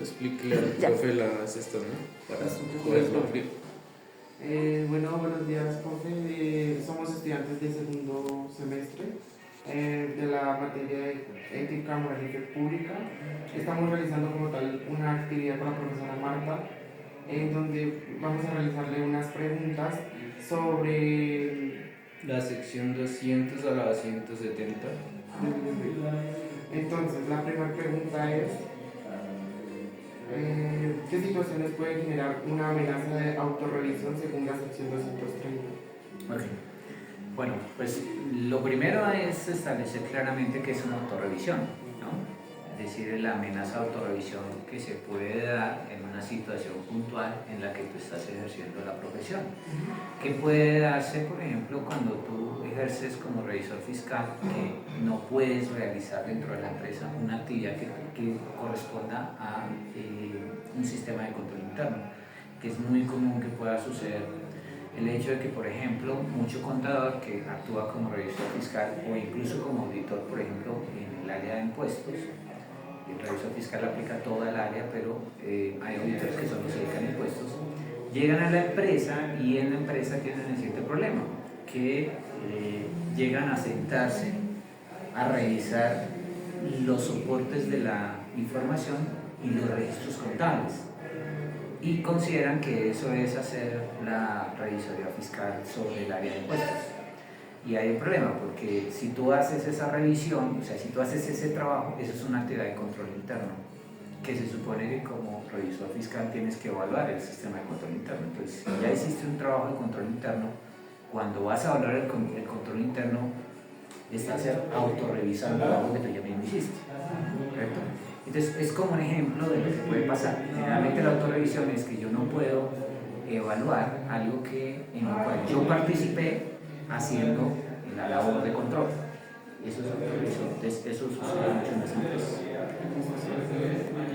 explíquele al profe las estas, ¿no? Para poder cumplir. Bueno, buenos días, profe. Somos estudiantes de segundo semestre de la materia de Ética, Moral y Fe Pública. Estamos realizando como tal una actividad con la profesora Marta, en donde vamos a realizarle unas preguntas sobre la sección 200 a la 170. Entonces, la primera pregunta es: ¿qué situaciones pueden generar una amenaza de autorrevisión según la sección 230? Okay. Bueno, pues lo primero es establecer claramente qué es una autorrevisión, ¿no? Es decir, la amenaza de autorrevisión que se puede dar en una situación puntual en la que tú estás ejerciendo la profesión. ¿Qué puede darse, por ejemplo, cuando tú ejerces como revisor fiscal que no puedes realizar dentro de la empresa una actividad que corresponda a un sistema de control interno? Que es muy común que pueda suceder el hecho de que, por ejemplo, mucho contador que actúa como revisor fiscal o incluso como auditor, por ejemplo, en el área de impuestos, el revisor fiscal aplica toda el área, pero hay auditores que solo se dedican a impuestos, llegan a la empresa y en la empresa tienen el siguiente problema, que llegan a sentarse a revisar los soportes de la información y los registros contables y consideran que eso es hacer la revisoría fiscal sobre el área de impuestos. Y hay un problema, porque si tú haces esa revisión, o sea, si tú haces ese trabajo, eso es una actividad de control interno, que se supone que como revisor fiscal tienes que evaluar el sistema de control interno. Entonces, si ya hiciste un trabajo de control interno, cuando vas a evaluar el control interno, estás autorrevisando algo que tú ya mismo hiciste, ¿correcto? Entonces, es como un ejemplo de lo que puede pasar. Generalmente la autorrevisión es que yo no puedo evaluar algo en lo cual yo participé haciendo la labor de control. Eso es autorrevisión. Entonces, eso sucede mucho en las empresas.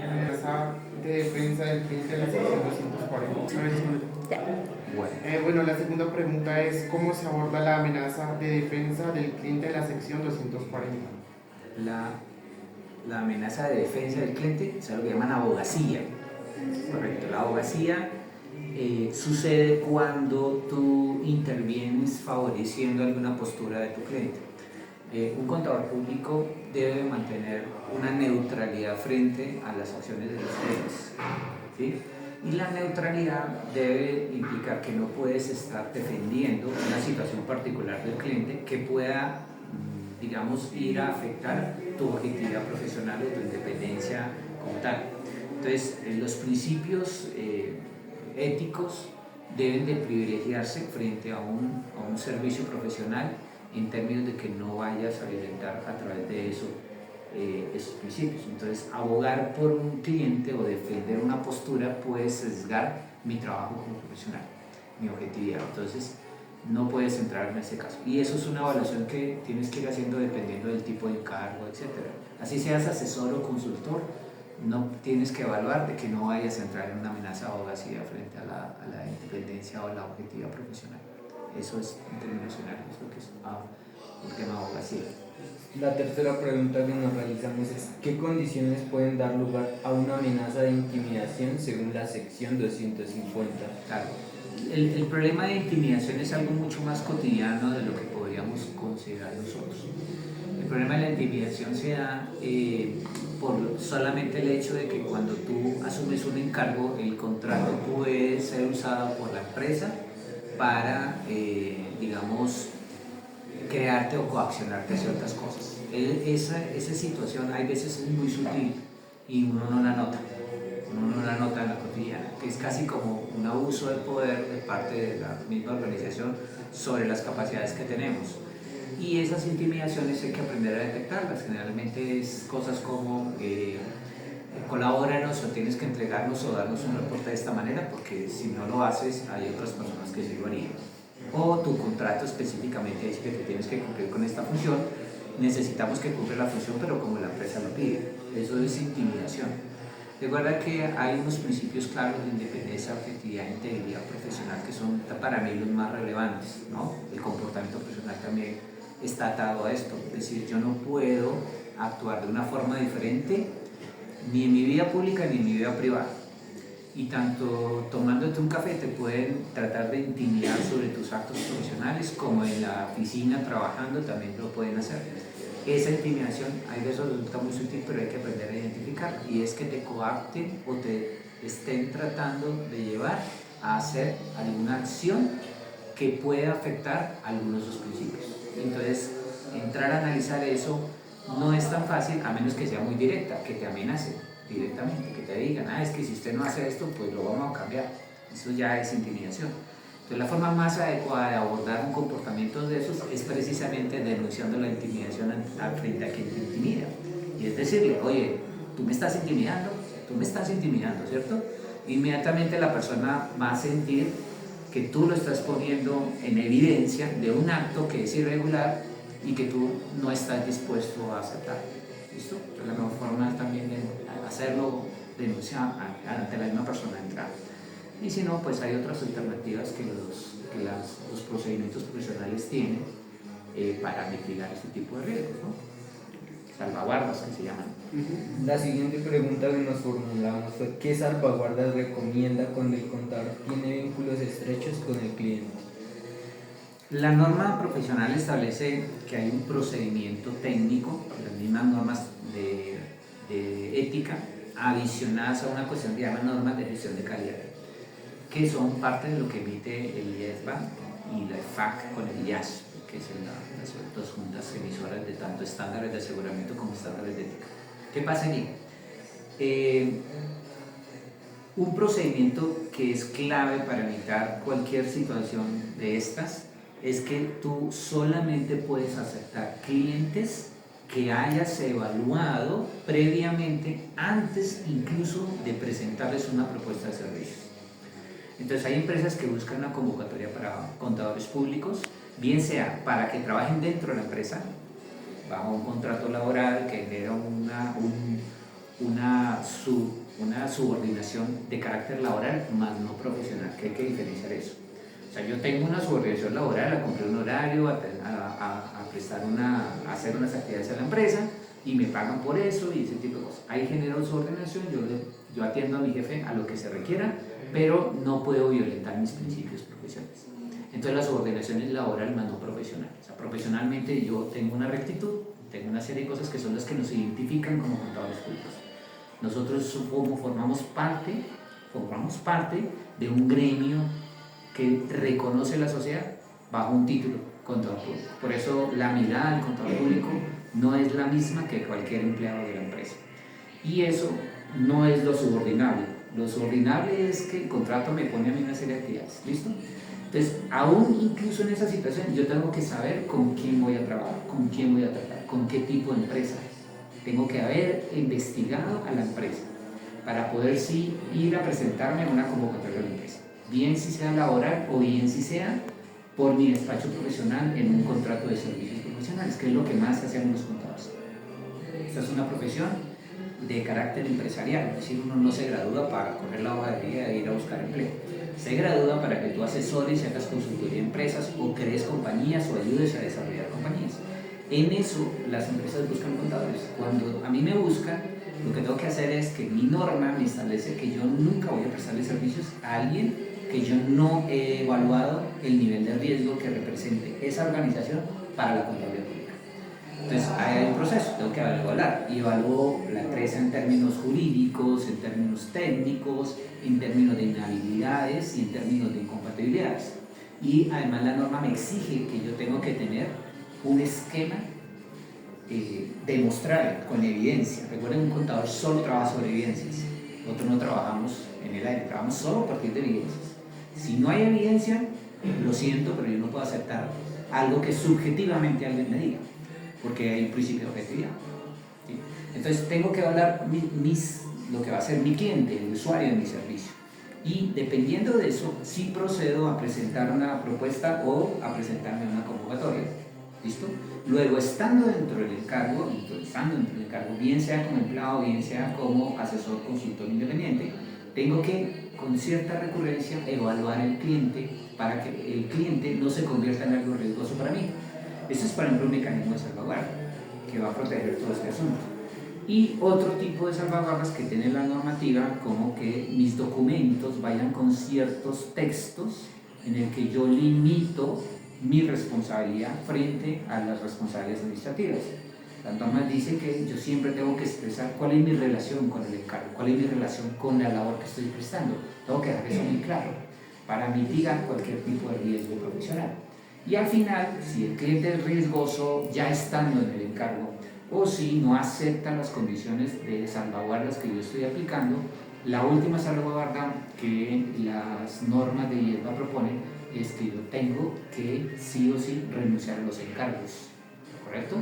Amenaza de defensa del cliente de la sección 240. Bueno, la segunda pregunta es: ¿cómo se aborda la amenaza de defensa del cliente de la sección 240? La amenaza de defensa del cliente es algo que llaman abogacía. Correcto, la abogacía sucede cuando tú intervienes favoreciendo alguna postura de tu cliente. Un contador público debe mantener una neutralidad frente a las acciones de los clientes, ¿sí? Y la neutralidad debe implicar que no puedes estar defendiendo una situación particular del cliente que pueda, digamos, ir a afectar tu objetividad profesional o tu independencia como tal. Entonces, los principios éticos deben de privilegiarse frente a un servicio profesional en términos de que no vayas a violentar a través de eso esos principios. Entonces, abogar por un cliente o defender una postura puede sesgar mi trabajo como profesional, mi objetividad. Entonces, no puedes entrar en ese caso. Y eso es una evaluación que tienes que ir haciendo dependiendo del tipo de encargo, etc. Así seas asesor o consultor, no tienes que evaluar de que no vayas a entrar en una amenaza de abogacía frente a la independencia o la objetividad profesional. Eso es en términos generales lo que es el tema de abogacía. La tercera pregunta que nos realizamos es: ¿qué condiciones pueden dar lugar a una amenaza de intimidación según la sección 250? Claro. El problema de intimidación es algo mucho más cotidiano de lo que podríamos considerar nosotros. El problema de la intimidación se da por solamente el hecho de que cuando tú asumes un encargo, el contrato puede ser usado por la empresa para, digamos, crearte o coaccionarte a ciertas cosas. Esa situación hay veces es muy sutil y uno no la nota. Uno no la nota en la cotidiana, que es casi como un abuso de poder de parte de la misma organización sobre las capacidades que tenemos. Y esas intimidaciones hay que aprender a detectarlas. Generalmente es cosas como colabóranos o tienes que entregarnos o darnos un reporte de esta manera, porque si no lo haces hay otras personas que sí lo harían. O tu contrato específicamente dice que tú tienes que cumplir con esta función, necesitamos que cumpla la función pero como la empresa lo pide. Eso es intimidación. Recuerda que hay unos principios claros de independencia, objetividad e integridad profesional que son para mí los más relevantes, ¿no? El comportamiento profesional también está atado a esto, es decir, yo no puedo actuar de una forma diferente ni en mi vida pública ni en mi vida privada. Y tanto tomándote un café te pueden tratar de intimidar sobre tus actos profesionales, como en la oficina trabajando también lo pueden hacer. Esa intimidación hay veces resulta muy sutil, pero hay que aprender a identificarla, y es que te coarten o te estén tratando de llevar a hacer alguna acción que pueda afectar algunos de sus principios. Entonces, entrar a analizar eso no es tan fácil, a menos que sea muy directa, que te amenacen directamente, que te digan, es que si usted no hace esto, pues lo vamos a cambiar. Eso ya es intimidación. Entonces, la forma más adecuada de abordar un comportamiento de esos es precisamente denunciando la intimidación al frente a quien te intimida. Y es decirle, oye, tú me estás intimidando, ¿cierto? Inmediatamente la persona va a sentir que tú lo estás poniendo en evidencia de un acto que es irregular y que tú no estás dispuesto a aceptar. ¿Listo? Entonces, la mejor forma también de hacerlo, denunciar ante la misma persona de entrada. Y si no, pues hay otras alternativas que los procedimientos profesionales tienen para mitigar este tipo de riesgos, ¿no? Salvaguardas que se llaman. La siguiente pregunta que nos formulamos fue: ¿qué salvaguardas recomienda cuando el contador tiene vínculos estrechos con el cliente? La norma profesional establece que hay un procedimiento técnico, las mismas normas de ética, adicionadas a una cuestión que llaman normas de gestión de calidad, que son parte de lo que emite el IESBA y la EFAC con el IAS, que son las dos juntas emisoras de tanto estándares de aseguramiento como estándares de ética. ¿Qué pasa allí? Un procedimiento que es clave para evitar cualquier situación de estas es que tú solamente puedes aceptar clientes que hayas evaluado previamente, antes incluso de presentarles una propuesta de servicios. Entonces, hay empresas que buscan una convocatoria para contadores públicos, bien sea para que trabajen dentro de la empresa bajo un contrato laboral que genera una subordinación de carácter laboral más no profesional, que hay que diferenciar eso. O sea, yo tengo una subordinación laboral a cumplir un horario, a hacer unas actividades en la empresa y me pagan por eso y ese tipo de cosas. Ahí genero subordinación, yo atiendo a mi jefe a lo que se requiera, pero no puedo violentar mis principios profesionales. Entonces, la subordinación es laboral más no profesional. O sea, profesionalmente yo tengo una rectitud, tengo una serie de cosas que son las que nos identifican como contadores públicos. Nosotros formamos parte de un gremio que reconoce la sociedad bajo un título, contador público. Por eso la mirada del contador público no es la misma que cualquier empleado de la empresa. Y eso no es lo subordinable. Lo subordinable es que el contrato me pone a mí una serie de actividades. ¿Listo? Entonces, aún incluso en esa situación, yo tengo que saber con quién voy a trabajar, con quién voy a tratar, con qué tipo de empresa. Tengo que haber investigado a la empresa para poder sí ir a presentarme a una convocatoria de la empresa. Bien si sea laboral o bien si sea por mi despacho profesional en un contrato de servicios profesionales, que es lo que más hacen los contadores. Esta es una profesión de carácter empresarial, es decir, uno no se gradúa para coger la hoja de vida e ir a buscar empleo. Se gradúa para que tú asesores y hagas consultoría a empresas o crees compañías o ayudes a desarrollar compañías. En eso las empresas buscan contadores. Cuando a mí me buscan, lo que tengo que hacer es que mi norma me establece que yo nunca voy a prestarle servicios a alguien que yo no he evaluado el nivel de riesgo que represente esa organización para la contabilidad pública. Entonces, hay un proceso, tengo que evaluar. Y evalúo la empresa en términos jurídicos, en términos técnicos, en términos de inhabilidades y en términos de incompatibilidades. Y además la norma me exige que yo tengo que tener un esquema demostrable, con evidencia. Recuerden, un contador solo trabaja sobre evidencias. Nosotros no trabajamos en el aire, trabajamos solo a partir de evidencias. Si no hay evidencia, lo siento, pero yo no puedo aceptar algo que subjetivamente alguien me diga, porque hay un principio de objetividad. ¿Sí? Entonces tengo que hablar lo que va a ser mi cliente, el usuario de mi servicio. Y dependiendo de eso, sí procedo a presentar una propuesta o a presentarme una convocatoria. ¿Listo? Luego, estando dentro del cargo, bien sea como empleado, bien sea como asesor, consultor independiente, tengo que, con cierta recurrencia, evaluar el cliente para que el cliente no se convierta en algo riesgoso para mí. Este es, por ejemplo, un mecanismo de salvaguardia que va a proteger todo este asunto. Y otro tipo de salvaguardas que tiene la normativa, como que mis documentos vayan con ciertos textos en el que yo limito mi responsabilidad frente a las responsabilidades administrativas. La norma dice que yo siempre tengo que expresar cuál es mi relación con el encargo, cuál es mi relación con la labor que estoy prestando. Tengo que dejar eso muy claro para mitigar cualquier tipo de riesgo profesional. Y al final, si el cliente es riesgoso ya estando en el encargo o si no acepta las condiciones de salvaguardas que yo estoy aplicando, la última salvaguarda que las normas de IESMA proponen es que yo tengo que sí o sí renunciar a los encargos, ¿correcto?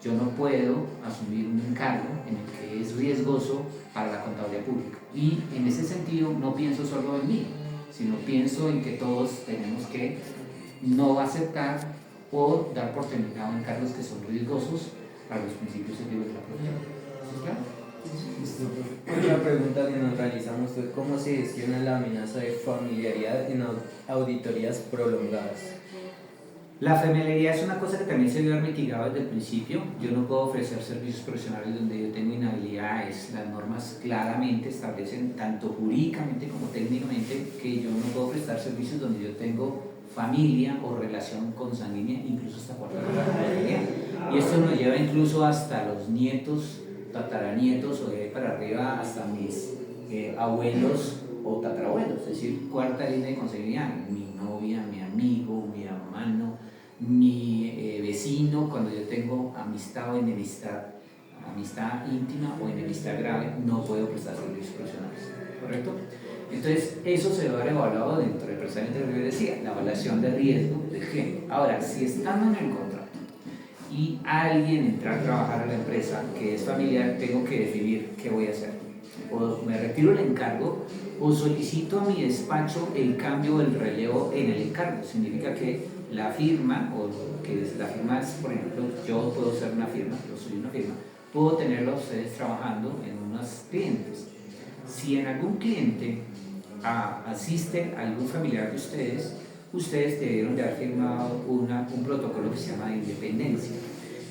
Yo no puedo asumir un encargo en el que es riesgoso para la contabilidad pública. Y en ese sentido no pienso solo en mí, sino pienso en que todos tenemos que no aceptar o dar por terminado encargos que son riesgosos para los principios éticos de la profesión. ¿Sí, claro? Otra pregunta que nos realizamos fue cómo se gestiona la amenaza de familiaridad en auditorías prolongadas. La familiaridad es una cosa que también se debe haber mitigado desde el principio. Yo no puedo ofrecer servicios profesionales donde yo tengo inhabilidades. Las normas claramente establecen, tanto jurídicamente como técnicamente, que yo no puedo prestar servicios donde yo tengo familia o relación consanguínea, incluso hasta por la familia. Y esto nos lleva incluso hasta los nietos, tataranietos o de ahí para arriba hasta mis abuelos o tatarabuelos, es decir, cuarta línea de consanguinidad, mi novia, mi amigo, mi hermano, mi vecino, cuando yo tengo amistad o enemistad, amistad íntima o enemistad grave, no puedo prestar servicios profesionales, ¿correcto? Entonces, eso se debe haber evaluado dentro del precisamente lo que yo decía, la evaluación de riesgo del cliente. Ahora, si estando en el contrato y alguien entra a trabajar a la empresa que es familiar, tengo que definir qué voy a hacer. O me retiro el encargo o solicito a mi despacho el cambio o el relevo en el encargo. Significa que la firma, o que la firma es, por ejemplo, yo puedo ser una firma, yo soy una firma, puedo tenerlo a ustedes trabajando en unos clientes. Si en algún cliente asiste algún familiar de ustedes, ustedes debieron de haber firmado un protocolo que se llama de independencia.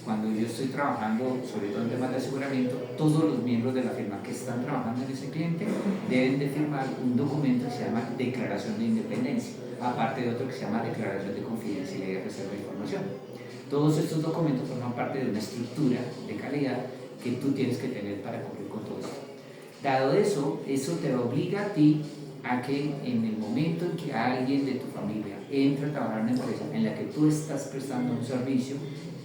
Cuando yo estoy trabajando, sobre todo en temas de aseguramiento, todos los miembros de la firma que están trabajando en ese cliente deben de firmar un documento que se llama declaración de independencia, aparte de otro que se llama declaración de confidencialidad y reserva de información. Todos estos documentos forman parte de una estructura de calidad que tú tienes que tener para cumplir con todo eso. Dado eso te obliga a ti a que en el momento en que alguien de tu familia entra a trabajar en una empresa en la que tú estás prestando un servicio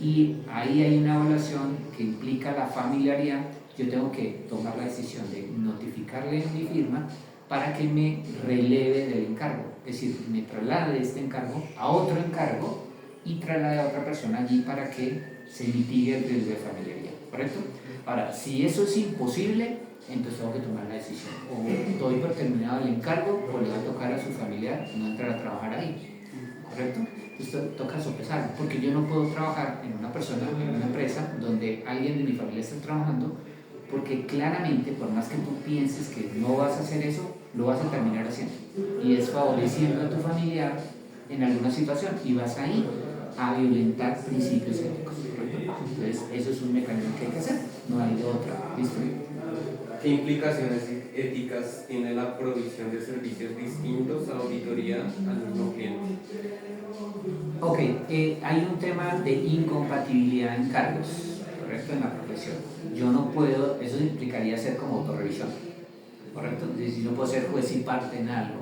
y ahí hay una evaluación que implica la familiaridad, yo tengo que tomar la decisión de notificarle mi firma para que me releve del encargo, es decir, me traslade de este encargo a otro encargo y traslade a otra persona allí para que se mitigue el riesgo de familiaridad, ¿correcto? Ahora, si eso es imposible, entonces tengo que tomar la decisión, o doy por terminado el encargo o le va a tocar a su familiar no entrar a trabajar ahí, ¿correcto? Entonces toca sopesar, porque yo no puedo trabajar en una persona, en una empresa donde alguien de mi familia está trabajando, porque claramente, por más que tú pienses que no vas a hacer eso, lo vas a terminar haciendo, y es favoreciendo a tu familiar en alguna situación, y vas ahí a violentar principios éticos, ¿correcto? Entonces eso es un mecanismo que hay que hacer, no hay de otra, ¿listo? ¿Qué implicaciones éticas tiene la provisión de servicios distintos a auditoría al mismo cliente? Ok, hay un tema de incompatibilidad en cargos, ¿correcto? En la profesión. Yo no puedo, eso implicaría ser como autorrevisión, ¿correcto? Es decir, no puedo ser juez y parte en algo.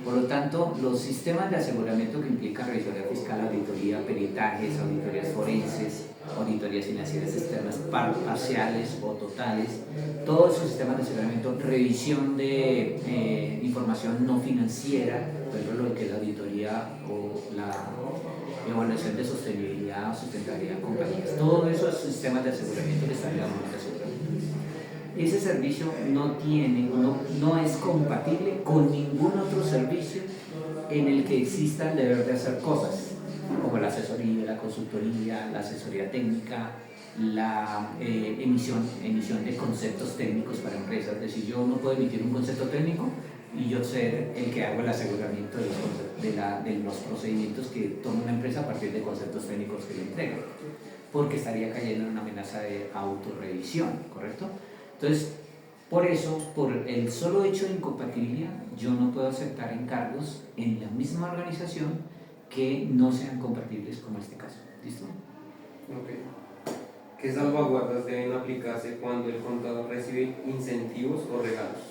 Por lo tanto, los sistemas de aseguramiento que implican revisoría fiscal, auditoría, peritajes, auditorías forenses, auditorías financieras externas parciales o totales, todos esos sistemas de aseguramiento, revisión de información no financiera, por ejemplo, lo que es la auditoría o la evaluación de sostenibilidad o sustentabilidad de compañías, todos esos sistemas de aseguramiento que están en la norma de aseguramiento. Ese servicio no es compatible con ningún otro servicio en el que exista el deber de hacer cosas, como la asesoría, la consultoría, la asesoría técnica, la emisión de conceptos técnicos para empresas. Es decir, yo no puedo emitir un concepto técnico y yo ser el que hago el aseguramiento de los procedimientos que toma una empresa a partir de conceptos técnicos que le entrega. porque estaría cayendo en una amenaza de autorrevisión, ¿correcto? Entonces, por eso, por el solo hecho de incompatibilidad, yo no puedo aceptar encargos en la misma organización que no sean compatibles como este caso. ¿Listo? Ok. ¿Qué salvaguardas deben aplicarse cuando el contador recibe incentivos o regalos?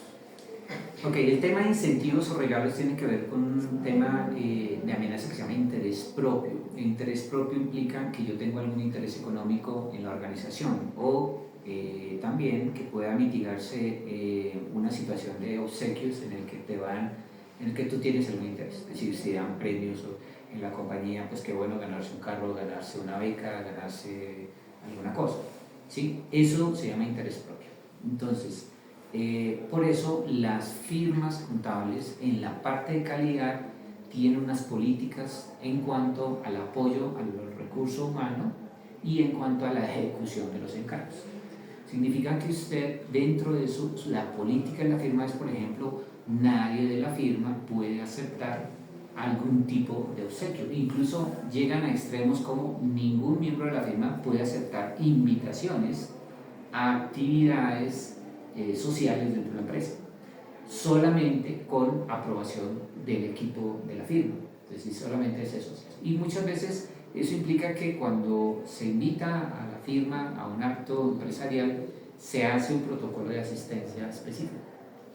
Ok, el tema de incentivos o regalos tiene que ver con un tema de amenaza que se llama interés propio. El interés propio implica que yo tengo algún interés económico en la organización o también que pueda mitigarse una situación de obsequios en el que tú tienes algún interés. Es decir, si dan premios en la compañía, pues qué bueno ganarse un carro, ganarse una beca, ganarse alguna cosa. ¿Sí? Eso se llama interés propio. Entonces, por eso las firmas contables en la parte de calidad tienen unas políticas en cuanto al apoyo al recurso humano y en cuanto a la ejecución de los encargos. Significa que usted, dentro de eso, la política de la firma es, por ejemplo, nadie de la firma puede aceptar algún tipo de obsequio. Incluso llegan a extremos como ningún miembro de la firma puede aceptar invitaciones a actividades sociales dentro de la empresa, solamente con aprobación del equipo de la firma. Es decir, solamente es eso. Y muchas veces eso implica que cuando se invita a la firma a un acto empresarial, se hace un protocolo de asistencia específico.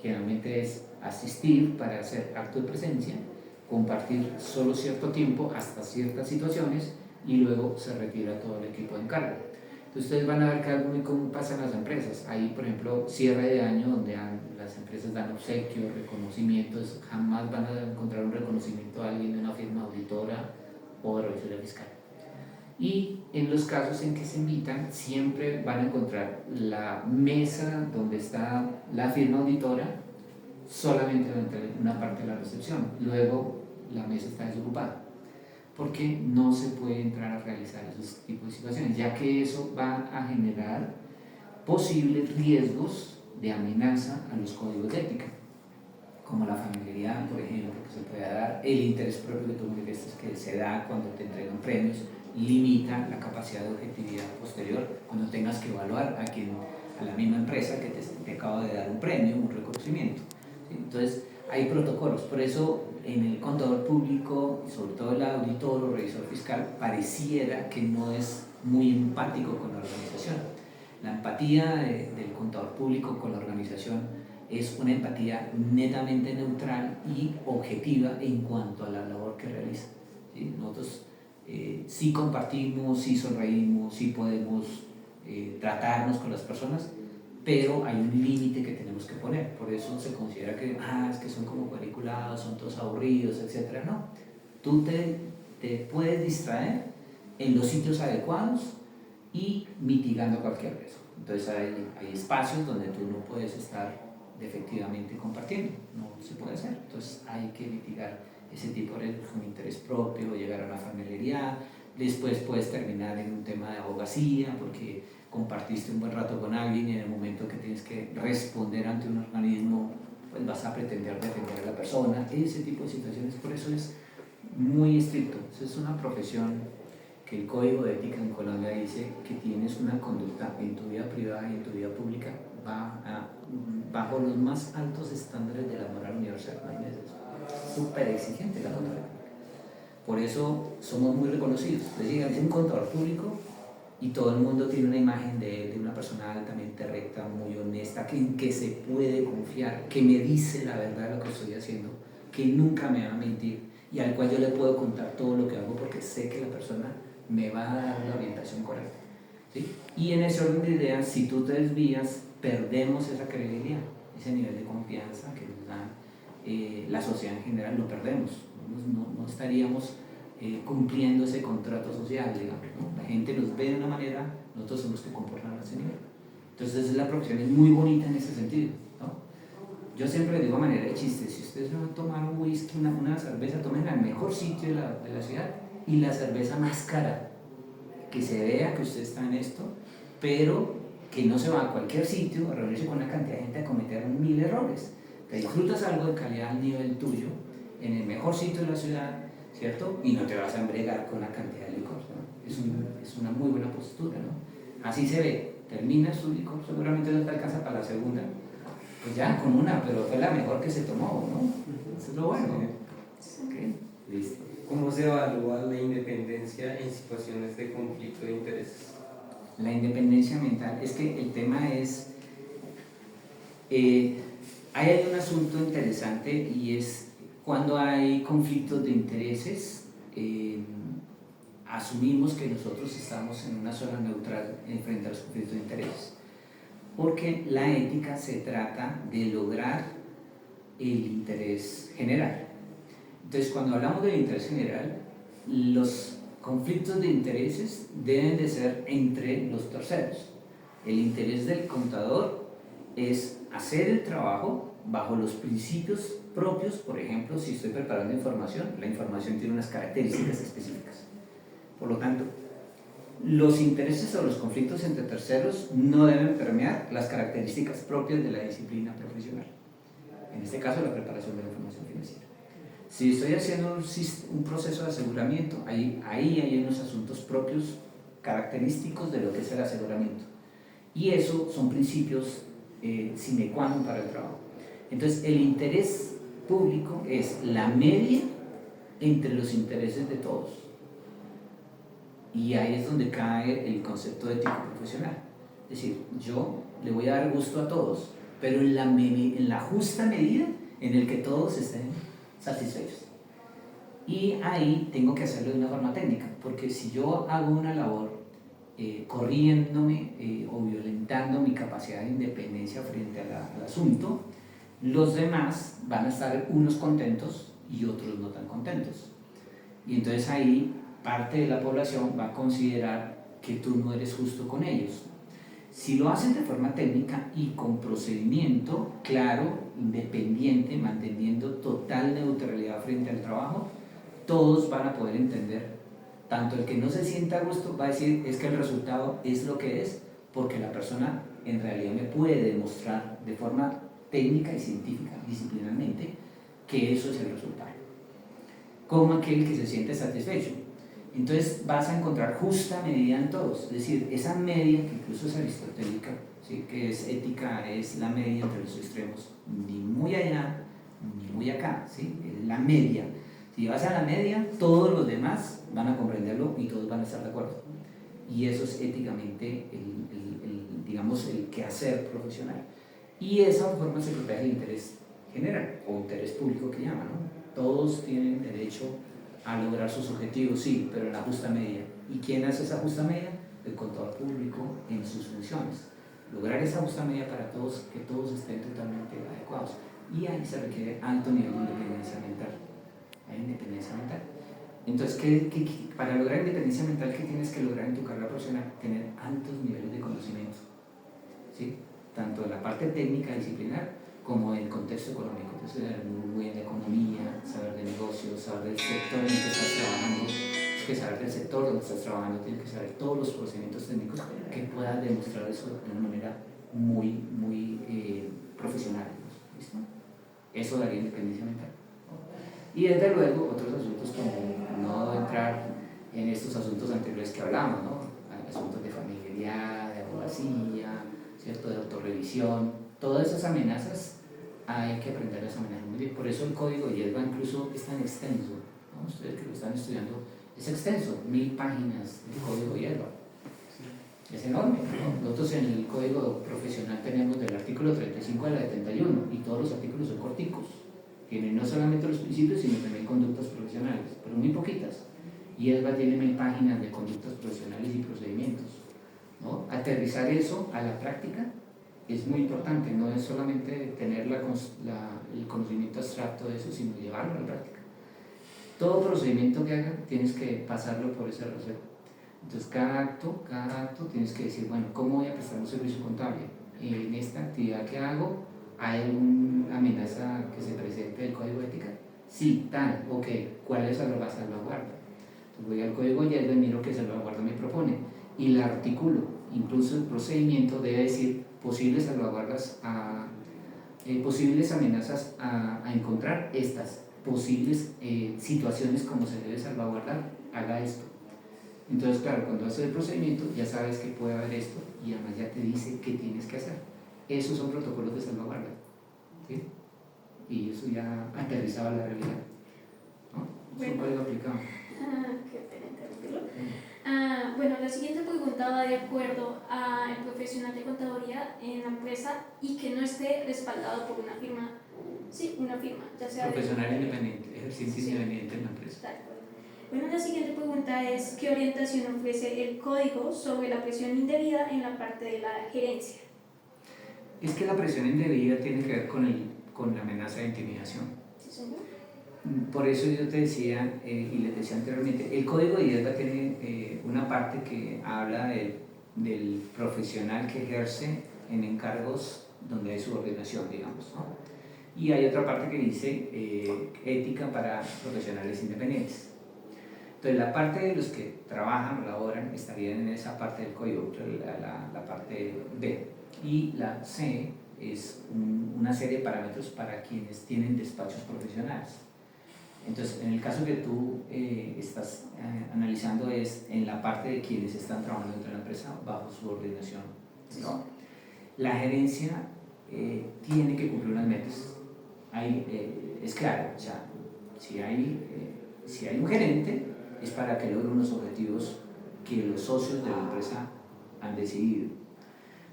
Generalmente es asistir para hacer acto de presencia, compartir solo cierto tiempo hasta ciertas situaciones y luego se retira todo el equipo de encargo. Entonces ustedes van a ver que algo muy común pasa en las empresas. Hay, por ejemplo, cierre de año donde las empresas dan obsequios, reconocimientos. Jamás van a encontrar un reconocimiento a alguien de una firma auditora o de revisoría fiscal. Y en los casos en que se invitan, siempre van a encontrar la mesa donde está la firma auditora solamente durante una parte de la recepción. Luego la mesa está desocupada, porque no se puede entrar a realizar esos tipos de situaciones, ya que eso va a generar posibles riesgos de amenaza a los códigos de ética, como la familiaridad, por ejemplo, que se puede dar, el interés propio que tú manifiestas que se da cuando te entregan premios, limita la capacidad de objetividad posterior cuando tengas que evaluar a la misma empresa que te acaba de dar un premio, un reconocimiento. ¿Sí? Entonces, hay protocolos, por eso en el contador público, y sobre todo el auditor o revisor fiscal, pareciera que no es muy empático con la organización. La empatía del contador público con la organización es una empatía netamente neutral y objetiva en cuanto a la labor que realiza. ¿Sí? Nosotros sí compartimos, sí sonreímos, sí podemos tratarnos con las personas, pero hay un límite que tenemos que poner. Por eso se considera que, es que son como cuadriculados, son todos aburridos, etc. No, tú te puedes distraer en los sitios adecuados y mitigando cualquier riesgo. Entonces hay espacios donde tú no puedes estar efectivamente compartiendo, no se puede hacer. Entonces hay que mitigar ese tipo de riesgos con interés propio, llegar a una familiaridad. Después puedes terminar en un tema de abogacía porque compartiste un buen rato con alguien y en el momento que tienes que responder ante un organismo, pues vas a pretender defender a la persona. Ese tipo de situaciones, por eso es muy estricto. Eso es una profesión que el Código de Ética en Colombia dice que tienes una conducta en tu vida privada y en tu vida pública bajo los más altos estándares de la moral universal. Es súper exigente la contabilidad. Por eso somos muy reconocidos. Es un contador público y todo el mundo tiene una imagen de una persona altamente recta, muy honesta, en que se puede confiar, que me dice la verdad de lo que estoy haciendo, que nunca me va a mentir y al cual yo le puedo contar todo lo que hago porque sé que la persona me va a dar la orientación correcta. ¿Sí? Y en ese orden de ideas, si tú te desvías, perdemos esa credibilidad, ese nivel de confianza que nos da la sociedad en general, lo perdemos. No estaríamos cumpliendo ese contrato social, digamos, ¿no? La gente nos ve de una manera, nosotros somos los que comportamos a ese nivel. Entonces la profesión es muy bonita en ese sentido, ¿no? Yo siempre digo a manera de chiste, si ustedes van a tomar un whisky, una cerveza, tomen el mejor sitio de la ciudad y la cerveza más cara, que se vea que usted está en esto, pero que no se va a cualquier sitio a reunirse con una cantidad de gente a cometer 1000 errores. Te disfrutas algo de calidad al nivel tuyo, en el mejor sitio de la ciudad, ¿cierto? Y no te vas a embregar con la cantidad de licor, ¿no? es una muy buena postura, ¿no? Así se ve, termina su ICO, seguramente no te alcanza para la segunda, pues ya con una, pero fue la mejor que se tomó, ¿no? Eso es lo bueno. Okay, listo. ¿Cómo se evalúa la independencia en situaciones de conflicto de intereses? La independencia mental, es que el tema es, hay un asunto interesante y es cuando hay conflictos de intereses, asumimos que nosotros estamos en una zona neutral frente a los conflictos de intereses, porque la ética se trata de lograr el interés general. Entonces, cuando hablamos del interés general, los conflictos de intereses deben de ser entre los terceros. El interés del contador es hacer el trabajo bajo los principios propios. Por ejemplo, si estoy preparando información, la información tiene unas características específicas. Por lo tanto, los intereses o los conflictos entre terceros no deben permear las características propias de la disciplina profesional. En este caso, la preparación de la información financiera. Si estoy haciendo un proceso de aseguramiento, ahí hay unos asuntos propios característicos de lo que es el aseguramiento. Y eso son principios sine qua non para el trabajo. Entonces, el interés público es la media entre los intereses de todos. Y ahí es donde cae el concepto de ético profesional. Es decir, yo le voy a dar gusto a todos, pero en la justa medida en el que todos estén satisfechos. Y ahí tengo que hacerlo de una forma técnica, porque si yo hago una labor corriéndome o violentando mi capacidad de independencia frente al asunto, los demás van a estar unos contentos y otros no tan contentos. Y entonces ahí parte de la población va a considerar que tú no eres justo con ellos. Si lo haces de forma técnica y con procedimiento claro, independiente, manteniendo total neutralidad frente al trabajo, todos van a poder entender. Tanto el que no se sienta a gusto va a decir es que el resultado es lo que es, porque la persona en realidad me puede demostrar de forma técnica y científica, disciplinarmente, que eso es el resultado. Como aquel que se siente satisfecho. Entonces vas a encontrar justa medida en todos, es decir, esa media que incluso es aristotélica, ¿sí? Que es ética, es la media entre los extremos, ni muy allá ni muy acá, ¿sí? Es la media. Si vas a la media, todos los demás van a comprenderlo y todos van a estar de acuerdo. Y eso es éticamente digamos, el quehacer profesional. Y de esa forma se protege el interés general o interés público que llaman, ¿no? Todos tienen derecho a lograr sus objetivos, sí, pero en la justa medida. ¿Y quién hace esa justa medida? El contador público en sus funciones. Lograr esa justa medida para todos, que todos estén totalmente adecuados. Y ahí se requiere alto nivel de independencia mental. Hay independencia mental. Entonces, para lograr independencia mental, ¿qué tienes que lograr en tu carrera profesional? Tener altos niveles de conocimiento, ¿sí? Tanto en la parte técnica, disciplinar, como en el contexto económico. Entonces, saber muy bien de economía, saber de negocios, saber del sector en el que estás trabajando. Tienes que saber del sector donde estás trabajando, tienes que saber todos los procedimientos técnicos que puedas demostrar eso de una manera muy profesional. ¿Listo? Eso daría independencia mental. Y desde luego, otros asuntos como no entrar en estos asuntos anteriores que hablamos, ¿no? Asuntos de familiaridad, de abogacía, ¿cierto? De autorrevisión, todas esas amenazas hay que aprenderlas a manejar muy bien. Por eso el código de hierba incluso es tan extenso, ¿no? Ustedes que lo están estudiando, es extenso, 1000 páginas de código de hierba. Es enorme, ¿no? Nosotros en el código profesional tenemos del artículo 35 al 71 y todos los artículos son corticos. Tienen no solamente los principios, sino también conductas profesionales, pero muy poquitas. Y ESBA tiene 1000 páginas de conductas profesionales y procedimientos, ¿no? Aterrizar eso a la práctica es muy importante, no es solamente tener el conocimiento abstracto de eso, sino llevarlo a la práctica. Todo procedimiento que hagas tienes que pasarlo por ese proceso. Entonces cada acto tienes que decir, bueno, ¿cómo voy a prestar un servicio contable? En esta actividad que hago, ¿hay alguna amenaza que se presente del código de ética? Sí, tal, ok, ¿cuál es la salvaguarda? Entonces voy al código y ahí miro qué salvaguarda me propone y la articulo. Incluso el procedimiento debe decir posibles salvaguardas, posibles amenazas a encontrar estas, posibles situaciones como se debe salvaguardar, haga esto. Entonces, claro, cuando haces el procedimiento ya sabes que puede haber esto y además ya te dice qué tienes que hacer. Esos son protocolos de salvaguardia, ¿sí? Y eso ya aterrizaba a la realidad, ¿no? Es un código aplicado. Qué pena interrumpirlo. Bueno, la siguiente pregunta va de acuerdo al profesional de contaduría en la empresa y que no esté respaldado por una firma. Sí, una firma, ya sea Profesional independiente, ejerciente Sí. independiente en la empresa. Tal cual. Bueno, la siguiente pregunta es: ¿qué orientación ofrece el código sobre la presión indebida en la parte de la gerencia? Es que la presión indebida tiene que ver con la amenaza de intimidación. ¿Sí, señor? Por eso yo te decía, y les decía anteriormente, el código de IESBA tiene una parte que habla del profesional que ejerce en encargos donde hay subordinación, digamos, ¿no? Y hay otra parte que dice ética para profesionales independientes. Entonces, la parte de los que trabajan o laboran estarían en esa parte del código, la parte B. Y la C es una serie de parámetros para quienes tienen despachos profesionales. Entonces, en el caso que tú estás analizando es en la parte de quienes están trabajando dentro de la empresa bajo subordinación, ¿no? La gerencia tiene que cumplir unas metas. Es claro, o sea, si hay un gerente es para que logre unos objetivos que los socios de la empresa han decidido.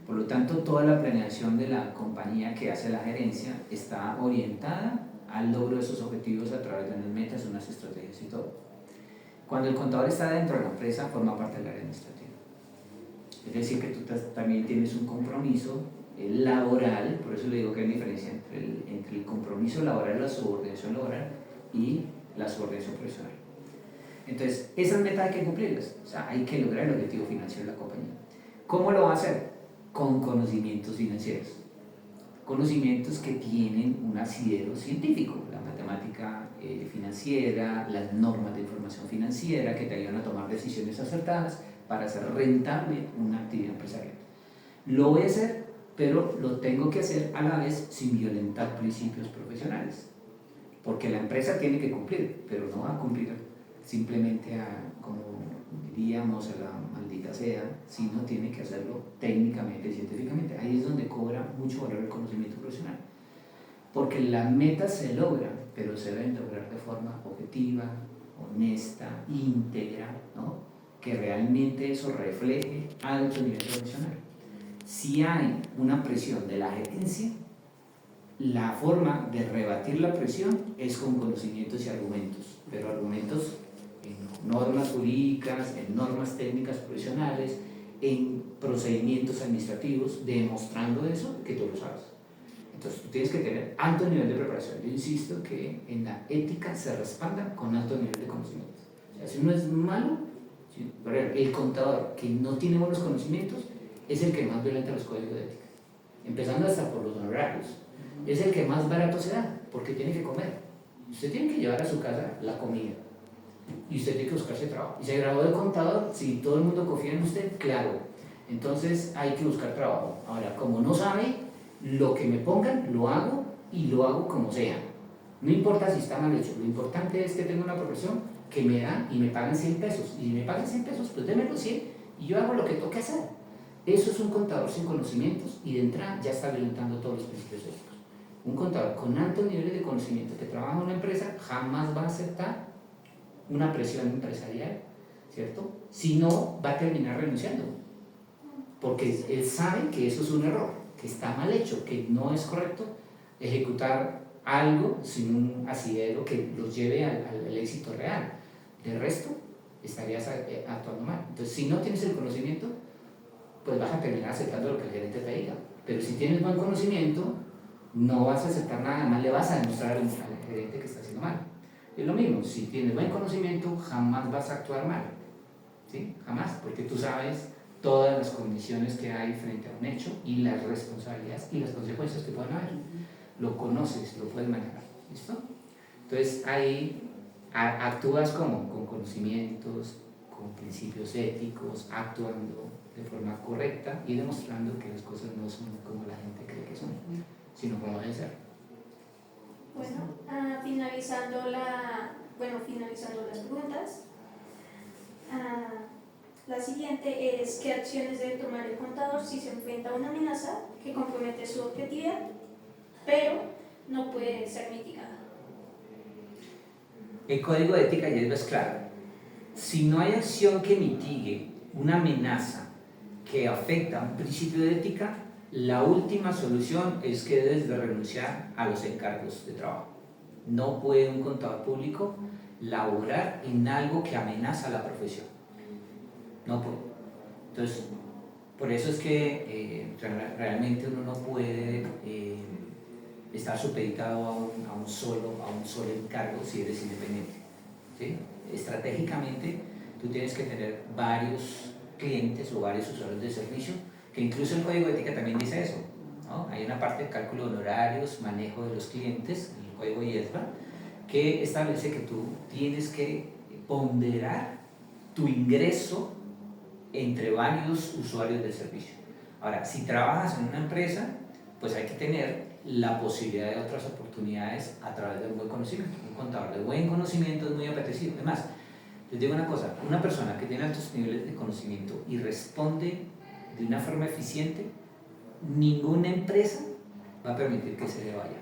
Por lo tanto, toda la planeación de la compañía que hace la gerencia está orientada al logro de esos objetivos a través de unas metas, unas estrategias y todo. Cuando el contador está dentro de la empresa, forma parte del área administrativa. Es decir, que tú también tienes un compromiso laboral, por eso le digo que hay una diferencia entre el compromiso laboral, la subordinación laboral y la subordinación profesional. Entonces, esas metas hay que cumplirlas, o sea, hay que lograr el objetivo financiero de la compañía. ¿Cómo lo va a hacer? Con conocimientos financieros. Conocimientos que tienen un asidero científico, la matemática financiera, las normas de información financiera que te ayudan a tomar decisiones acertadas para hacer rentable una actividad empresarial. Lo voy a hacer, pero lo tengo que hacer a la vez sin violentar principios profesionales, porque la empresa tiene que cumplir, pero no va a cumplir simplemente como diríamos, a la maldita sea, sino tiene que hacerlo técnicamente, científicamente. Ahí es donde cobra mucho valor el conocimiento profesional, porque las metas se logran, pero se deben lograr de forma objetiva, honesta, íntegra, ¿no? Que realmente eso refleje alto nivel profesional. Si hay una presión de la gerencia, la forma de rebatir la presión es con conocimientos y argumentos, pero argumentos en normas jurídicas, en normas técnicas profesionales, en procedimientos administrativos, demostrando eso que tú lo sabes. Entonces tú tienes que tener alto nivel de preparación. Yo insisto que en la ética se respalda con alto nivel de conocimientos. O sea, si uno es malo, por ejemplo, el contador que no tiene buenos conocimientos es el que más violenta los códigos de ética, empezando hasta por los honorarios. Es el que más barato se da, porque tiene que comer. Usted tiene que llevar a su casa la comida y usted tiene que buscarse trabajo. Y se graduó de contador, si todo el mundo confía en usted, claro. Entonces hay que buscar trabajo. Ahora, como no sabe, lo que me pongan lo hago y lo hago como sea. No importa si está mal hecho, lo importante es que tenga una profesión que me da y me pagan 100 pesos. Y si me pagan 100 pesos, pues déme los 100 y yo hago lo que toque hacer. Eso es un contador sin conocimientos y de entrada ya está violentando todos los principios éticos. Un contador con altos niveles de conocimiento que trabaja en una empresa jamás va a aceptar una presión empresarial, ¿cierto? Si no, va a terminar renunciando, porque él sabe que eso es un error, que está mal hecho, que no es correcto ejecutar algo sin un asidero que los lleve al éxito real. De resto, estarías actuando mal. Entonces, si no tienes el conocimiento, pues vas a terminar aceptando lo que el gerente te diga. Pero si tienes buen conocimiento, no vas a aceptar nada más, le vas a demostrar al gerente que está haciendo mal. Es lo mismo, si tienes buen conocimiento, jamás vas a actuar mal, ¿sí? Jamás, porque tú sabes todas las condiciones que hay frente a un hecho y las responsabilidades y las consecuencias que pueden haber. Lo conoces, lo puedes manejar, ¿listo? Entonces ahí actúas como con conocimientos, con principios éticos, actuando de forma correcta y demostrando que las cosas no son como la gente cree que son, sino como deben ser. Bueno, finalizando las preguntas, La siguiente es qué acciones debe tomar el contador si se enfrenta a una amenaza que compromete su objetividad, pero no puede ser mitigada. El código de ética ya es claro. Si no hay acción que mitigue una amenaza que afecta a un principio de ética, la última solución es que debes de renunciar a los encargos de trabajo. No puede un contador público laborar en algo que amenaza a la profesión. No puede. Entonces, por eso es que realmente uno no puede estar supeditado a un solo encargo si eres independiente. ¿Sí? Estratégicamente, tú tienes que tener varios clientes o varios usuarios de servicio, que incluso el código de ética también dice eso, ¿no? Hay una parte de cálculo de honorarios, manejo de los clientes, el código IESBA, que establece que tú tienes que ponderar tu ingreso entre varios usuarios del servicio. Ahora, si trabajas en una empresa, pues hay que tener la posibilidad de otras oportunidades a través del buen conocimiento. Un contador de buen conocimiento es muy apetecible. Además, les digo una cosa, una persona que tiene altos niveles de conocimiento y responde de una forma eficiente, ninguna empresa va a permitir que se le vaya.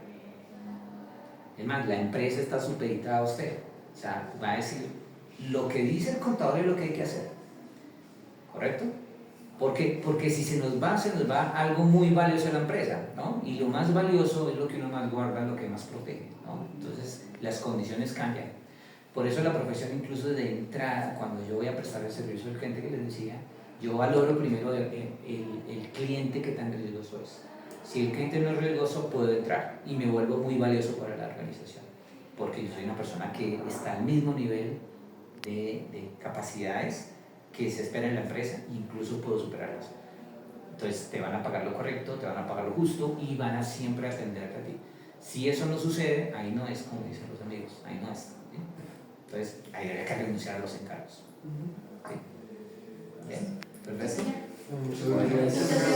Es más, la empresa está supeditada a usted. O sea, va a decir lo que dice el contador es lo que hay que hacer. ¿Correcto? Porque si se nos va algo muy valioso en la empresa, ¿no? Y lo más valioso es lo que uno más guarda, lo que más protege, ¿no? Entonces, las condiciones cambian. Por eso la profesión, incluso de entrada, cuando yo voy a prestar el servicio al cliente que les decía, yo valoro primero el cliente que tan riesgoso es. Si el cliente no es riesgoso, puedo entrar y me vuelvo muy valioso para la organización, porque yo soy una persona que está al mismo nivel de capacidades que se espera en la empresa, incluso puedo superarlas. Entonces te van a pagar lo correcto, te van a pagar lo justo y van a siempre atenderte a ti. Si eso no sucede, ahí no es, como dicen los amigos, ahí no es. ¿Sí? Entonces ahí habría que renunciar a los encargos. ¿Sí? Bien, perfecto. Muchas gracias.